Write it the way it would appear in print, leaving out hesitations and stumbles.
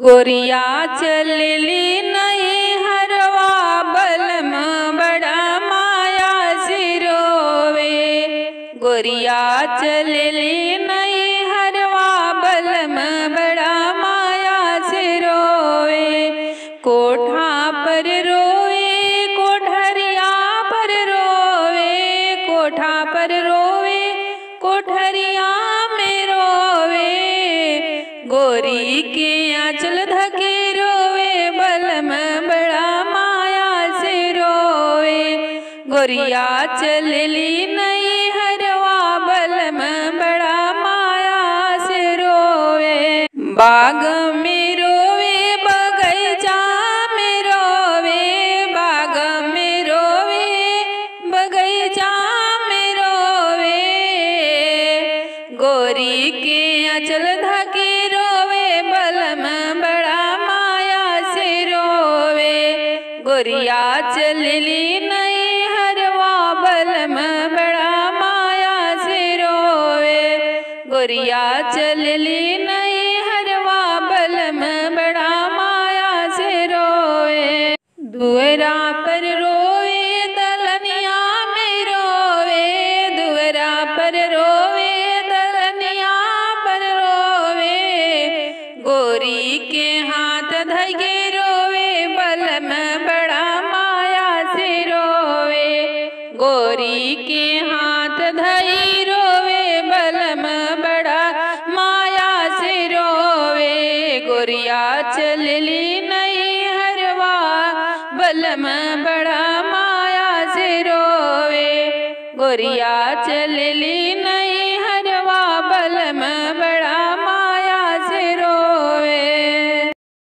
गोरिया चलली नहीं हरवा बलम बड़ा माया सिरोवे। गोरिया चलली नहीं हरवा बलम बड़ा माया सिरोवे। कोठा पर रोवे कोठरिया पर रोवे, कोठा पर रोवे कोठरिया में रोवे। गोरी के आंचल धके रोवे बलम बड़ा माया से रोवे। गोरिया चलली नहीं हरवा बलम बड़ा माया से रोवे। बाग में रोवे बगैचा में रोवे, बाग में रोवे बगैचा में रोवे। गोरी के आंचल धके रोवे बलम बड़ा माया से रोवे। गोरिया चलली नहीं हरवा बलम बड़ा माया से रोवे। गोरिया चलली नहीं हरवा बलम बड़ा माया से रोवे। दुअरा पर रोवे दलनिया में रोवे, दुअरा पर रोवे दलनिया पर रोवे। गोरी के हाथ धगे रोवे बलम बड़ा माया से रोवे। गोरी के हाथ धई रोवे बलम बड़ा माया से रोवे। गोरिया चलली नहीं हरवा बलम बड़ा माया से रोवे। गोरिया चलली